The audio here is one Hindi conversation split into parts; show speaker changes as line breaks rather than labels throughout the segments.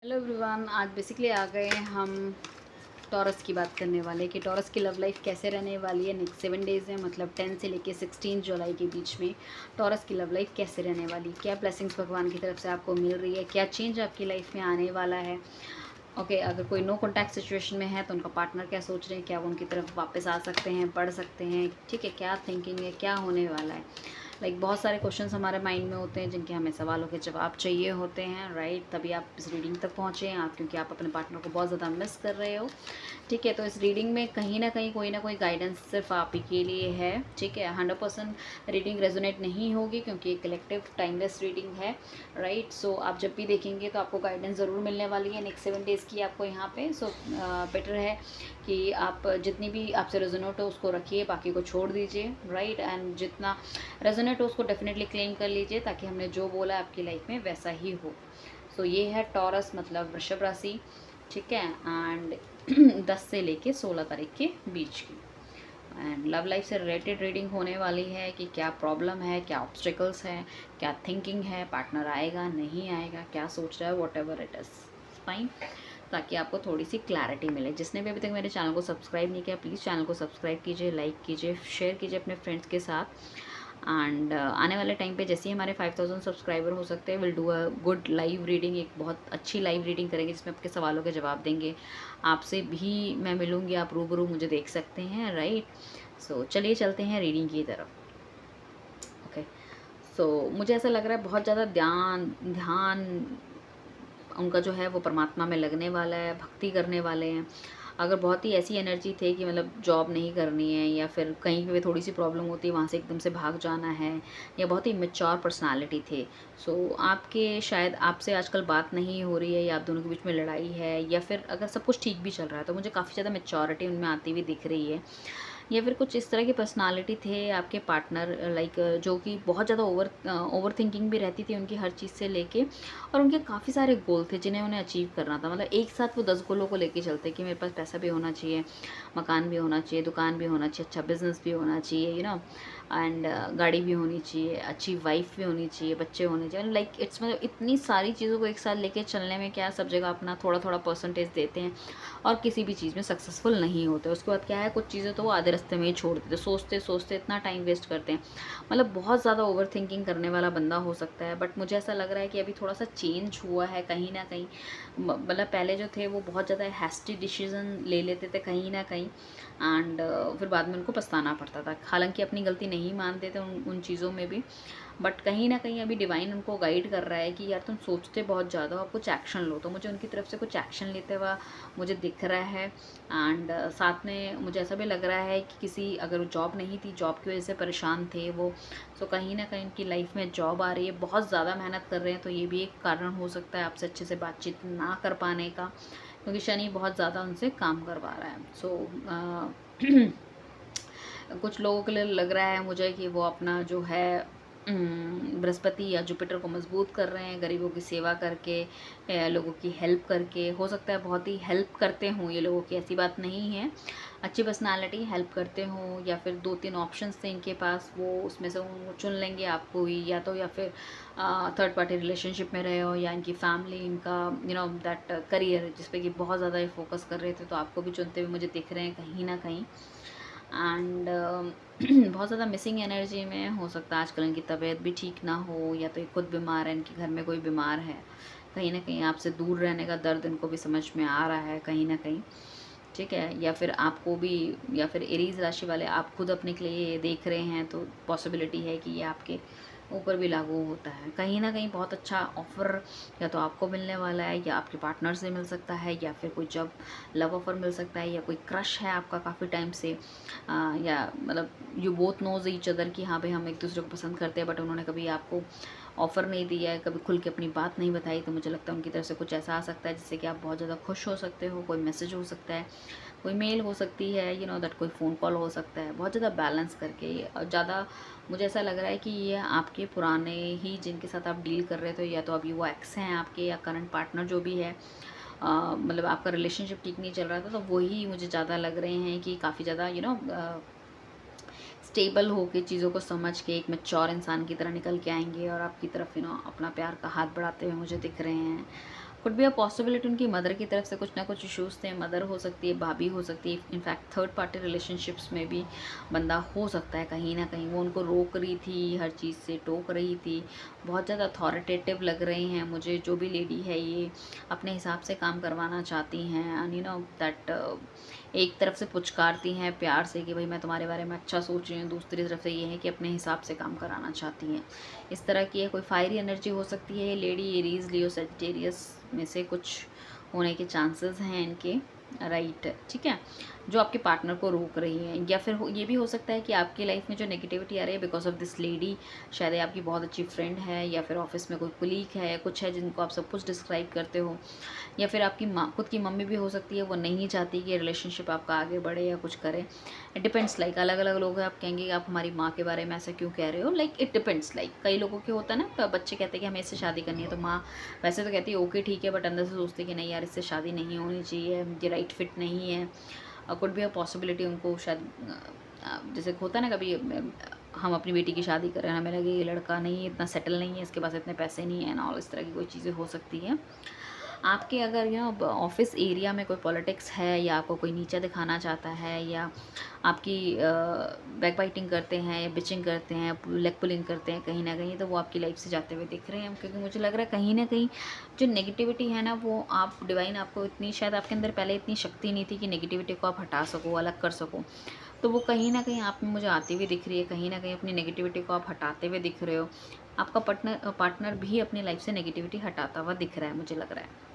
हेलो एवरीवन, आज बेसिकली आ गए हैं हम टॉरस की बात करने वाले कि टॉरस की लव लाइफ कैसे रहने वाली है। नेक्स्ट 7 डेज़ में, मतलब 10 से लेके 16 जुलाई के बीच में टॉरस की लव लाइफ कैसे रहने वाली, क्या ब्लेसिंग्स भगवान की तरफ से आपको मिल रही है, क्या चेंज आपकी लाइफ में आने वाला है। ओके, अगर कोई नो कॉन्टैक्ट सिचुएशन में है तो उनका पार्टनर क्या सोच रहे हैं, क्या वो उनकी तरफ वापस आ सकते हैं, पढ़ सकते हैं, ठीक है, क्या थिंकिंग है, क्या होने वाला है। बहुत सारे क्वेश्चंस हमारे माइंड में होते हैं जिनके हमें सवालों के जवाब चाहिए होते हैं, राइट। तभी आप इस रीडिंग तक पहुँचे हैं आप, क्योंकि आप अपने पार्टनर को बहुत ज़्यादा मिस कर रहे हो, ठीक है। तो इस रीडिंग में कहीं ना कोई गाइडेंस सिर्फ आप ही के लिए है, ठीक है। 100% रीडिंग रेजोनेट नहीं होगी क्योंकि एक कलेक्टिव टाइमलेस रीडिंग है, राइट। सो आप जब भी देखेंगे तो आपको गाइडेंस ज़रूर मिलने वाली है नेक्स्ट 7 डेज़ की आपको यहाँ पे। सो बेटर है कि आप जितनी भी आपसे रेजोनेट हो उसको रखिए, बाकी को छोड़ दीजिए, राइट। एंड जितना रेजोनेट हो उसको डेफिनेटली क्लेम कर लीजिए, ताकि हमने जो बोला आपकी लाइफ में वैसा ही हो। सो ये है टॉरस, मतलब वृषभ राशि, ठीक है। एंड 10 से लेके 16 तारीख के बीच की एंड लव लाइफ से रिलेटेड रीडिंग होने वाली है कि क्या प्रॉब्लम है, क्या ऑब्स्टिकल्स हैं, क्या थिंकिंग है, पार्टनर आएगा नहीं आएगा, क्या सोच रहा है, what ever it is fine, ताकि आपको थोड़ी सी क्लैरिटी मिले। जिसने भी अभी तक मेरे चैनल को सब्सक्राइब नहीं किया, प्लीज़ चैनल को सब्सक्राइब कीजिए, लाइक कीजिए, शेयर कीजिए अपने फ्रेंड्स के साथ। एंड आने वाले टाइम पे जैसे ही हमारे 5000 सब्सक्राइबर हो सकते हैं, will do a good live reading, एक बहुत अच्छी लाइव रीडिंग करेंगे जिसमें आपके सवालों के जवाब देंगे। आपसे भी मैं मिलूँगी, आप रूबरू मुझे देख सकते हैं, राइट। सो चलिए चलते हैं रीडिंग की तरफ। ओके, सो मुझे ऐसा लग रहा है बहुत ज़्यादा ध्यान ध्यान उनका जो है वो परमात्मा में लगने वाला है, भक्ति करने वाले हैं। अगर बहुत ही ऐसी एनर्जी थे कि मतलब जॉब नहीं करनी है, या फिर कहीं पे थोड़ी सी प्रॉब्लम होती है वहाँ से एकदम से भाग जाना है, या बहुत ही मैच्योर पर्सनालिटी थे। सो आपके शायद आपसे आजकल बात नहीं हो रही है, या आप दोनों के बीच में लड़ाई है, या फिर अगर सब कुछ ठीक भी चल रहा है तो मुझे काफ़ी ज़्यादा मैच्योरिटी उनमें आती हुई दिख रही है। या फिर कुछ इस तरह की पर्सनालिटी थे आपके पार्टनर, लाइक जो कि बहुत ज़्यादा ओवर थिंकिंग भी रहती थी उनकी हर चीज़ से लेके, और उनके काफ़ी सारे गोल थे जिन्हें उन्हें अचीव करना था। मतलब एक साथ वो 10 गोलों को लेके चलते कि मेरे पास पैसा भी होना चाहिए, मकान भी होना चाहिए, दुकान भी होना चाहिए, अच्छा बिजनेस भी होना चाहिए, एंड गाड़ी भी होनी चाहिए, अच्छी वाइफ भी होनी चाहिए, बच्चे होने चाहिए, लाइक इट्स मतलब इतनी सारी चीज़ों को एक साथ लेके चलने में क्या सब जगह अपना थोड़ा थोड़ा परसेंटेज देते हैं और किसी भी चीज़ में सक्सेसफुल नहीं होते। उसके बाद क्या है, कुछ चीज़ें तो वो आधे रास्ते में ही छोड़ देते, सोचते सोचते इतना टाइम वेस्ट करते हैं। मतलब बहुत ज़्यादा ओवर थिंकिंग करने वाला बंदा हो सकता है। बट मुझे ऐसा लग रहा है कि अभी थोड़ा सा चेंज हुआ है कहीं ना कहीं। मतलब पहले जो थे वो बहुत ज़्यादा हैस्टी डिसीजन ले लेते थे कहीं ना कहीं, एंड फिर बाद में उनको पछताना पड़ता था। हालांकि अपनी गलती नहीं मानते थे उन चीज़ों में भी, बट कहीं ना कहीं अभी डिवाइन उनको गाइड कर रहा है कि यार तुम सोचते बहुत ज़्यादा हो, आप कुछ एक्शन लो। तो मुझे उनकी तरफ से कुछ एक्शन लेते हुआ मुझे दिख रहा है। एंड साथ में मुझे ऐसा भी लग रहा है कि किसी, अगर जॉब नहीं थी, जॉब की वजह से परेशान थे वो, सो कहीं ना कहीं उनकी लाइफ में जॉब आ रही है, बहुत ज़्यादा मेहनत कर रहे हैं। तो ये भी एक कारण हो सकता है आपसे अच्छे से बातचीत ना कर पाने का, क्योंकि शनि बहुत ज़्यादा उनसे काम करवा रहा है। सो कुछ लोगों के लिए लग रहा है मुझे कि वो अपना जो है बृहस्पति या जुपिटर को मजबूत कर रहे हैं, गरीबों की सेवा करके, लोगों की हेल्प करके। हो सकता है बहुत ही हेल्प करते हों ये लोगों की, ऐसी बात नहीं है, अच्छी पर्सनालिटी, हेल्प करते हों, या फिर 2-3 ऑप्शंस थे इनके पास, वो उसमें से वो चुन लेंगे आपको ही, या तो या फिर थर्ड पार्टी रिलेशनशिप में रहे हो, या इनकी फैमिली, इनका दैट करियर जिस पे कि बहुत ज़्यादा ये फोकस कर रहे थे, तो आपको भी चुनते हुए मुझे दिख रहे हैं कहीं ना कहीं। एंड बहुत ज़्यादा मिसिंग एनर्जी में हो सकता है आजकल। इनकी तबीयत भी ठीक ना हो, या तो ये खुद बीमार है, इनके घर में कोई बीमार है, कहीं ना कहीं आपसे दूर रहने का दर्द इनको भी समझ में आ रहा है कहीं ना कहीं, ठीक है। या फिर आपको भी, या फिर एरीज राशि वाले आप खुद अपने के लिए ये देख रहे हैं, तो पॉसिबिलिटी है कि ये आपके ऊपर भी लागू होता है कहीं ना कहीं। बहुत अच्छा ऑफ़र या तो आपको मिलने वाला है, या आपके पार्टनर से मिल सकता है, या फिर कोई जब लव ऑफ़र मिल सकता है, या कोई क्रश है आपका काफ़ी टाइम से, या मतलब you both knows each other कि हाँ भाई हम एक दूसरे को पसंद करते हैं, बट उन्होंने कभी आपको ऑफ़र नहीं दिया है, कभी खुल के अपनी बात नहीं बताई। तो मुझे लगता है उनकी तरफ से कुछ ऐसा आ सकता है जिससे कि आप बहुत ज़्यादा खुश हो सकते हो। कोई मैसेज हो सकता है, कोई मेल हो सकती है, दैट कोई फ़ोन कॉल हो सकता है, बहुत ज़्यादा बैलेंस करके। और ज़्यादा मुझे ऐसा लग रहा है कि ये आपके पुराने ही जिनके साथ आप डील कर रहे थे, या तो अभी वो एक्स हैं आपके, या करंट पार्टनर जो भी है, मतलब आपका रिलेशनशिप ठीक नहीं चल रहा था, तो वही मुझे ज़्यादा लग रहे हैं कि काफ़ी ज़्यादा स्टेबल होके चीज़ों को समझ के एक मैच्योर इंसान की तरह निकल के आएंगे, और आपकी तरफ अपना प्यार का हाथ बढ़ाते हुए मुझे दिख रहे हैं। कुड बी अ पॉसिबिलिटी उनकी मदर की तरफ से कुछ ना कुछ इश्यूज़ थे। मदर हो सकती है, भाभी हो सकती है, इनफैक्ट थर्ड पार्टी रिलेशनशिप्स में भी बंदा हो सकता है कहीं ना कहीं। वो उनको रोक रही थी, हर चीज़ से टोक रही थी, बहुत ज़्यादा अथॉरिटेटिव लग रही हैं मुझे। जो भी लेडी है ये अपने हिसाब से काम करवाना चाहती हैं, एंड यू नो दैट एक तरफ से पुचकारती हैं प्यार से कि भाई मैं तुम्हारे बारे में अच्छा सोच रही हूँ, दूसरी तरफ से ये है कि अपने हिसाब से काम कराना चाहती हैं। इस तरह की है, कोई फायरी एनर्जी हो सकती है। ये लेडी एरीज, लियो, सेजिटेरियस में से कुछ होने के चांसेस हैं इनके, राइट, ठीक है, जो आपके पार्टनर को रोक रही है। या फिर ये भी हो सकता है कि आपकी लाइफ में जो नेगेटिविटी आ रही है बिकॉज ऑफ दिस लेडी, शायद ये आपकी बहुत अच्छी फ्रेंड है, या फिर ऑफिस में कोई कुलीग है, कुछ है जिनको आप सब कुछ डिस्क्राइब करते हो, या फिर आपकी माँ, खुद की मम्मी भी हो सकती है, वो नहीं चाहती कि रिलेशनशिप आपका आगे बढ़े या कुछ करे। इट डिपेंड्स, लाइक अलग अलग लोग हैं। आप कहेंगे कि आप हमारी माँ के बारे में ऐसा क्यों कह रहे हो, लाइक इट डिपेंड्स। लाइक कई लोगों के होता है ना, बच्चे कहते हैं कि हमें इससे शादी करनी है, तो माँ वैसे तो कहती है ओके ठीक है, बट अंदर से सोचती है कि नहीं यार इससे शादी नहीं होनी चाहिए, ये राइट फिट नहीं है। कुड बी अ पॉसिबिलिटी उनको शायद जैसे होता है ना कभी हम अपनी बेटी की शादी कर रहे हैं, हमें लगे ये लड़का नहीं इतना सेटल नहीं है, इसके पास इतने पैसे नहीं है ना, और इस तरह की कोई चीज़ें हो सकती हैं। आपके अगर ऑफिस एरिया में कोई पॉलिटिक्स है, या आपको कोई नीचा दिखाना चाहता है, या आपकी बैक बाइटिंग करते हैं, या बिचिंग करते हैं, लेग पुलिंग करते हैं कहीं ना कहीं, तो वो आपकी लाइफ से जाते हुए दिख रहे हैं। क्योंकि मुझे लग रहा है कहीं ना कहीं जो नेगेटिविटी है ना, वो आप डिवाइन आपको इतनी, शायद आपके अंदर पहले इतनी शक्ति नहीं थी कि नेगेटिविटी को आप हटा सको, अलग कर सको। तो वो कहीं ना कहीं आप में मुझे आती हुई दिख रही है, कहीं ना कहीं अपनी नेगेटिविटी को आप हटाते हुए दिख रहे हो। आपका पार्टनर भी अपनी लाइफ से नेगेटिविटी हटाता हुआ दिख रहा है, मुझे लग रहा है,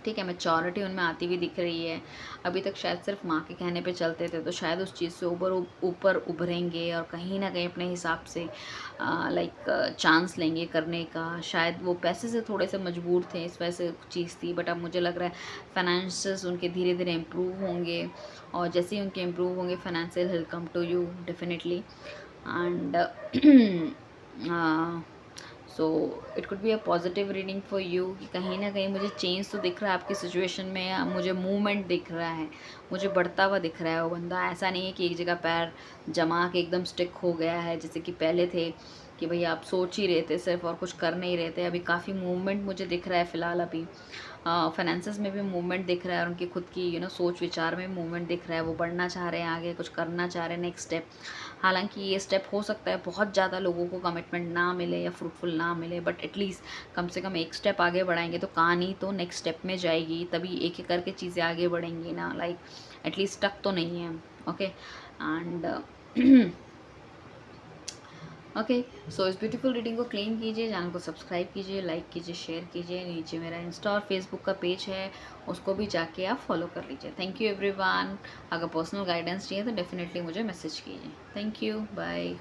ठीक है। मैच्योरिटी उनमें आती हुई दिख रही है। अभी तक शायद सिर्फ माँ के कहने पे चलते थे, तो शायद उस चीज़ से ऊपर उभरेंगे, और कहीं ना कहीं अपने हिसाब से लाइक चांस लेंगे करने का। शायद वो पैसे से थोड़े से मजबूर थे, इस वजह से चीज़ थी, बट अब मुझे लग रहा है फाइनेंसेस उनके धीरे धीरे इम्प्रूव होंगे, और जैसे ही उनके इम्प्रूव होंगे financial will come to you definitely. And so it could be a positive reading for you, कि कहीं ना कहीं मुझे चेंज तो दिख रहा है आपकी सिचुएशन में, मुझे मूवमेंट दिख रहा है, मुझे बढ़ता हुआ दिख रहा है वो बंदा। ऐसा नहीं है कि एक जगह पैर जमा के एकदम स्टिक हो गया है जैसे कि पहले थे, कि भई आप सोच ही रहे थे सिर्फ और कुछ कर नहीं रहे थे। अभी काफ़ी मूवमेंट मुझे दिख रहा है फ़िलहाल अभी। फाइनेंसेस में भी मूवमेंट दिख रहा है, और उनकी खुद की सोच विचार में मूवमेंट दिख रहा है। वो बढ़ना चाह रहे हैं आगे, कुछ करना चाह रहे हैं नेक्स्ट स्टेप। हालांकि ये स्टेप हो सकता है बहुत ज़्यादा लोगों को कमिटमेंट ना मिले या फ्रूटफुल ना मिले, बट एटलीस्ट कम से कम एक स्टेप आगे बढ़ाएंगे तो कहानी तो नेक्स्ट स्टेप में जाएगी, तभी एक एक करके चीज़ें आगे बढ़ेंगी ना, लाइक एटलीस्ट स्टक तो नहीं है। ओके, एंड ओके, सो इस ब्यूटीफुल रीडिंग को क्लेम कीजिए, चैनल को सब्सक्राइब कीजिए, लाइक कीजिए, शेयर कीजिए। नीचे मेरा इंस्टा और फेसबुक का पेज है, उसको भी जाके आप फॉलो कर लीजिए। Thank you everyone. अगर पर्सनल गाइडेंस चाहिए तो डेफिनेटली मुझे मैसेज कीजिए। Thank you, bye.